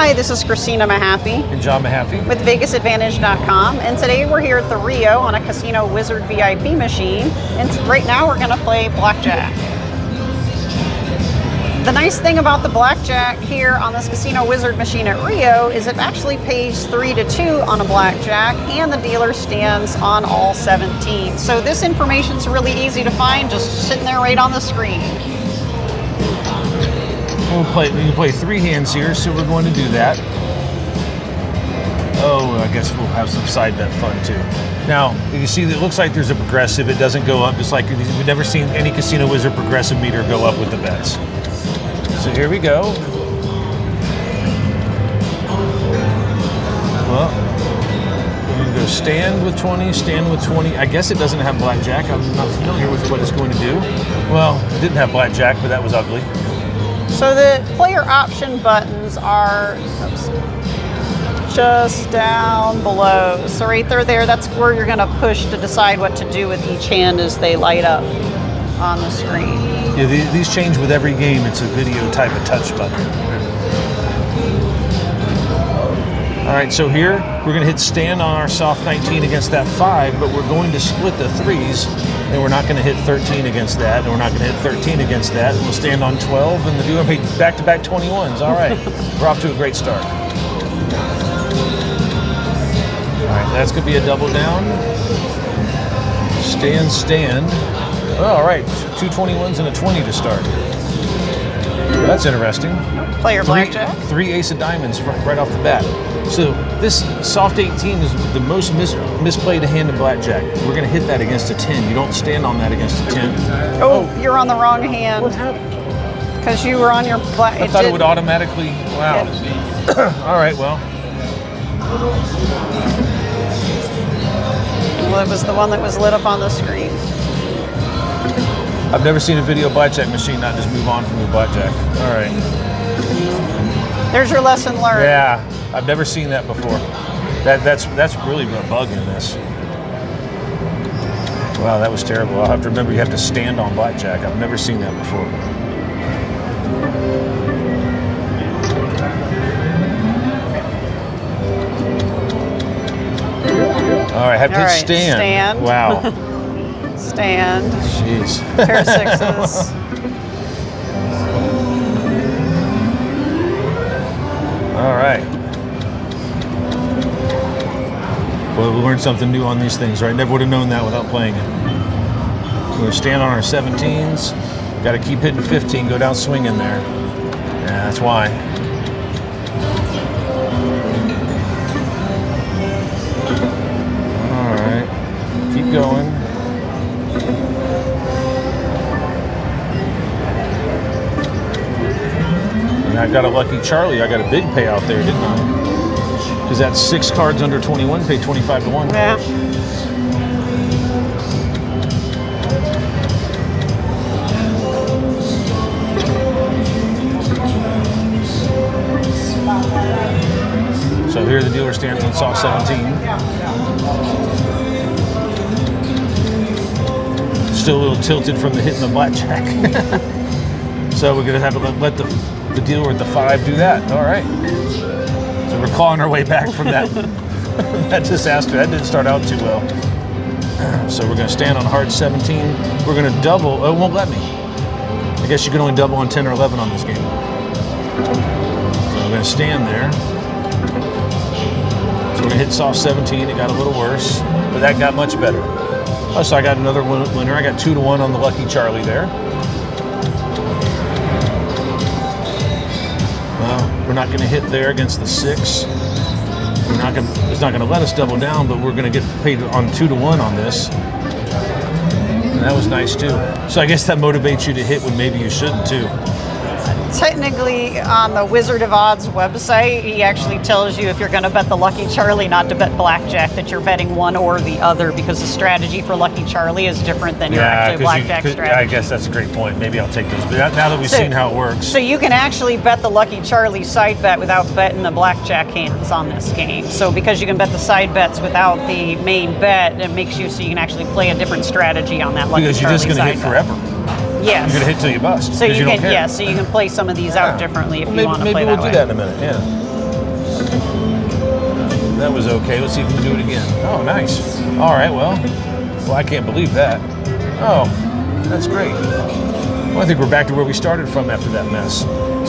Hi, this is Kristina Mehaffey And John Mehaffey. with VegasAdvantage.com, and today we're here at the Rio on a Casino Wizard VIP machine, and right now we're going to play Blackjack. The nice thing about the Blackjack here on this Casino Wizard machine at Rio is it actually pays 3-2 on a Blackjack, and the dealer stands on all 17. So this information's really easy to find, just sitting there right on the screen. We can play 3 hands here, so we're going to do that. Oh, I guess we'll have some side bet fun too. Now, you see, it looks like there's a progressive. It doesn't go up, just like we've never seen any Casino Wizard progressive meter go up with the bets. So here we go. Well, we're going to go stand with 20, stand with 20. I guess it doesn't have Blackjack. I'm not familiar with what it's going to do. Well, it didn't have Blackjack, but that was ugly. So the player option buttons are just down below. So right there, that's where you're going to push to decide what to do with each hand as they light up on the screen. Yeah, these change with every game. It's a video type of touch button. All right, so here we're going to hit stand on our soft 19 against that 5, but we're going to split the 3s, and we're not going to hit 13 against that, and we're not going to hit 13 against that. We'll stand on 12, and the dealer made back-to-back 21s. All right, we're off to a great start. All right, that's going to be a double down. Stand, stand. Oh, all right, 2 21s and a 20 to start. That's interesting. Player Blackjack. 3 ace of diamonds right off the bat. So this soft 18 is the most misplayed hand in Blackjack. We're going to hit that against a 10. You don't stand on that against a 10. Oh, you're on the wrong hand. What happened? Because you were on your black. I thought it would automatically. Wow. All right, well. Well, it was the one that was lit up on the screen. I've never seen a video Blackjack machine not just move on from the Blackjack. All right. There's your lesson learned. Yeah, I've never seen that before. That's really a bug in this. Wow, that was terrible. I'll have to remember you have to stand on Blackjack. I've never seen that before. All right, have to stand. Stand. Wow. Stand. Jeez. Pair of 6s. All right. Well, we learned something new on these things, right? Never would have known that without playing it. We're going to stand on our 17s. Got to keep hitting 15, go down swinging there. Yeah, that's why. All right. Keep going. And I got a lucky Charlie. I got a big payout there, didn't I? Because that's 6 cards under 21, paid 25 to 1. Yeah. So here the dealer stands on soft 17. Still a little tilted from the hitting the Blackjack. So we're going to have to let the dealer with the 5 do that. All right. So we're clawing our way back from that, that disaster. That didn't start out too well. So we're going to stand on hard 17. We're going to double. Oh, it won't let me. I guess you can only double on 10 or 11 on this game. So we're going to stand there. So we're going to hit soft 17. It got a little worse, but that got much better. Oh, so I got another winner. I got 2 to 1 on the lucky Charlie there. Well, we're not going to hit there against the 6. We're not going. It's not going to let us double down, but we're going to get paid on 2 to 1 on this. And that was nice too. So I guess that motivates you to hit when maybe you shouldn't too. Technically, on the Wizard of Odds website, he actually tells you if you're going to bet the Lucky Charlie not to bet Blackjack, that you're betting one or the other, because the strategy for Lucky Charlie is different than your actual Blackjack strategy. I guess that's a great point. Maybe I'll take those. But now that we've seen how it works. So you can actually bet the Lucky Charlie side bet without betting the Blackjack hands on this game. So because you can bet the side bets without the main bet, it makes you so you can actually play a different strategy on that Lucky Charlie side bet. Because you're just going to hit forever. Yes. You're going to hit till you bust. So you can, so you can play some of these out differently if you want to play that way. Maybe we'll do that in a minute, yeah. That was okay. Let's see if we can do it again. Oh, nice. All right, well, I can't believe that. Oh, that's great. Well, I think we're back to where we started from after that mess.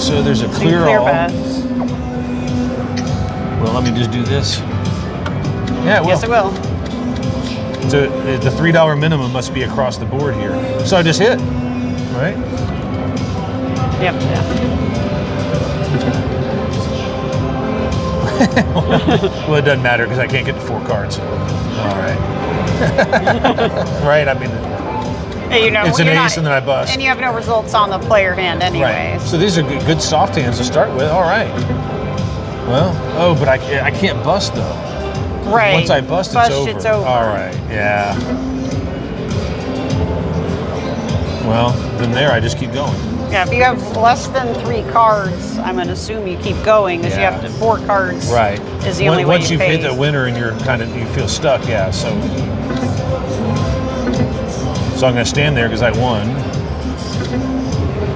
So there's a clear all. bet. Well, let me just do this. Yeah, it will. Yes, it will. So the $3 minimum must be across the board here. So I just hit, right? Yep. Yeah. Well, it doesn't matter because I can't get the 4 cards. All right. Right? I mean, You know, it's an you're ace and then I bust. And you have no results on the player hand anyway. Right. So these are good soft hands to start with. All right. Well, oh, but I can't bust though. Right. Once I bust, it's over. All right. Yeah. Well, then there, I just keep going. Yeah, if you have less than 3 cards, I'm going to assume you keep going because you have to 4 cards. Right. Is the only way Once you you've pays. hit the winner and you feel stuck, yeah. So I'm going to stand there because I won.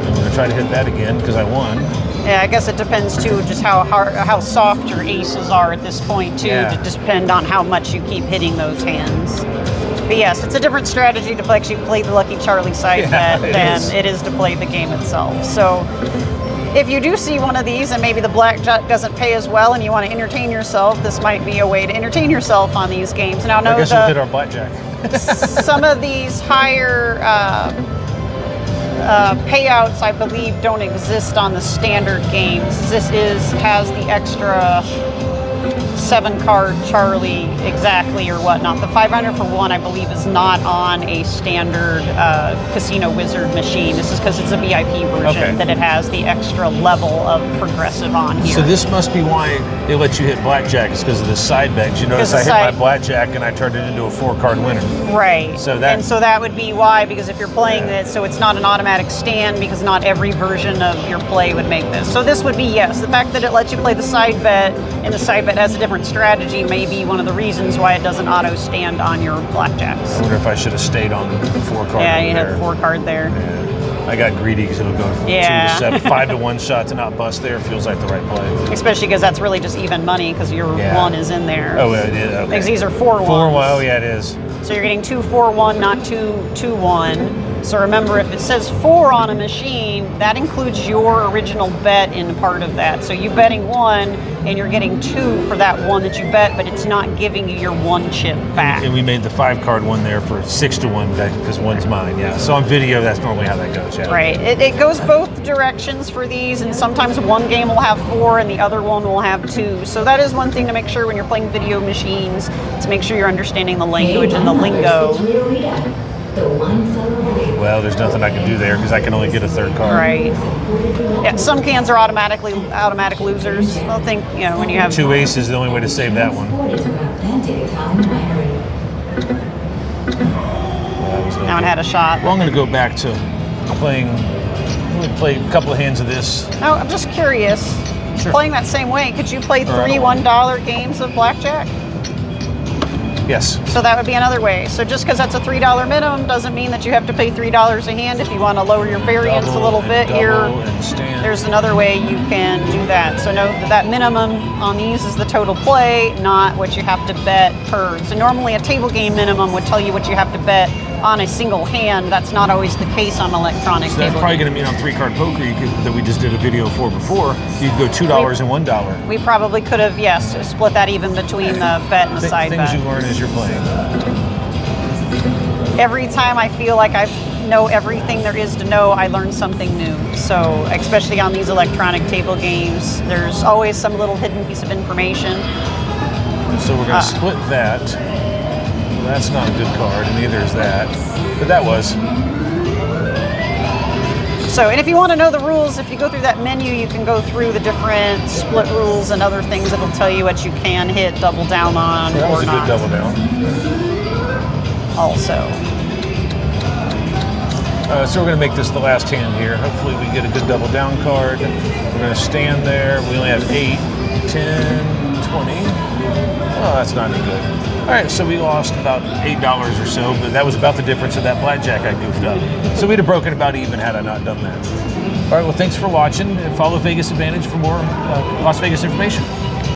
I'm going to try to hit that again because I won. Yeah, I guess it depends too, just how soft your aces are at this point too, to depend on how much you keep hitting those hands. But yes, it's a different strategy to actually play the Lucky Charlie side bet than it is to play the game itself. So if you do see one of these and maybe the blackjack doesn't pay as well and you want to entertain yourself, this might be a way to entertain yourself on these games. Now, I guess we'll hit our blackjack. Some of these higher payouts, I believe, don't exist on the standard games. This has the extra 7-card Charlie exactly or whatnot. The 500 for 1, I believe, is not on a standard Casino Wizard machine. This is because it's a VIP version that it has the extra level of progressive on here. So this must be why they let you hit blackjack, is because of the side bet. You notice I hit my blackjack and I turned it into a 4-card winner. Right. So that would be why, because if you're playing this, so it's not an automatic stand, because not every version of your play would make this. So this would be, yes, the fact that it lets you play the side bet and the side bet has a different strategy may be one of the reasons why it doesn't auto stand on your blackjacks. I wonder if I should have stayed on the 4-card. Yeah, you had the 4-card there. Yeah. I got greedy because it'll go from 2 to 7, 5 to 1 shot to not bust there. Feels like the right play. Especially because that's really just even money because your 1 is in there. Oh, it is. Okay. Because these are 4-1s. 4-1. Oh, yeah, it is. So you're getting 2-4-1, not 2-2-1. So remember, if it says 4 on a machine, that includes your original bet in part of that. So you're betting 1, and you're getting 2 for that 1 that you bet, but it's not giving you your 1 chip back. And we made the 5-card one there for 6 to 1 because 1's mine. Yeah. So on video, that's normally how that goes. Yeah. Right. It goes both directions for these, and sometimes one game will have 4 and the other one will have 2. So that is one thing to make sure when you're playing video machines, to make sure you're understanding the language and the lingo. Well, there's nothing I can do there because I can only get a 3rd card. Right. Yeah, some cans are automatic losers. I think, when you have 2 aces is the only way to save that one. Now it had a shot. Well, I'm going to go back to playing. I'm going to play a couple of hands of this. Now, I'm just curious. Sure. Playing that same way, could you play 3 $1 games of blackjack? Yes. So that would be another way. So just because that's a $3 minimum doesn't mean that you have to pay $3 a hand. If you want to lower your variance a little bit here, there's another way you can do that. So note that minimum on these is the total play, not what you have to bet per. So normally a table game minimum would tell you what you have to bet on a single hand. That's not always the case on electronic table. That's probably going to mean on 3-card poker that we just did a video for before, you could go $2 and $1. We probably could have, yes, split that even between the bet and the side bet. Things you learn as you're playing. Every time I feel like I know everything there is to know, I learn something new. So especially on these electronic table games, there's always some little hidden piece of information. So we're going to split that. That's not a good card, and neither is that. But that was. So, and if you want to know the rules, if you go through that menu, you can go through the different split rules and other things that'll tell you what you can hit double down on that or was a not. good double down. Also. So we're going to make this the last hand here. Hopefully we get a good double down card. We're going to stand there. We only have 8, 10, 20. Oh, that's not any good. All right, so we lost about $8 or so, but that was about the difference of that blackjack I goofed up. So we'd have broken about even had I not done that. All right, well, thanks for watching, and follow Vegas Advantage for more Las Vegas information.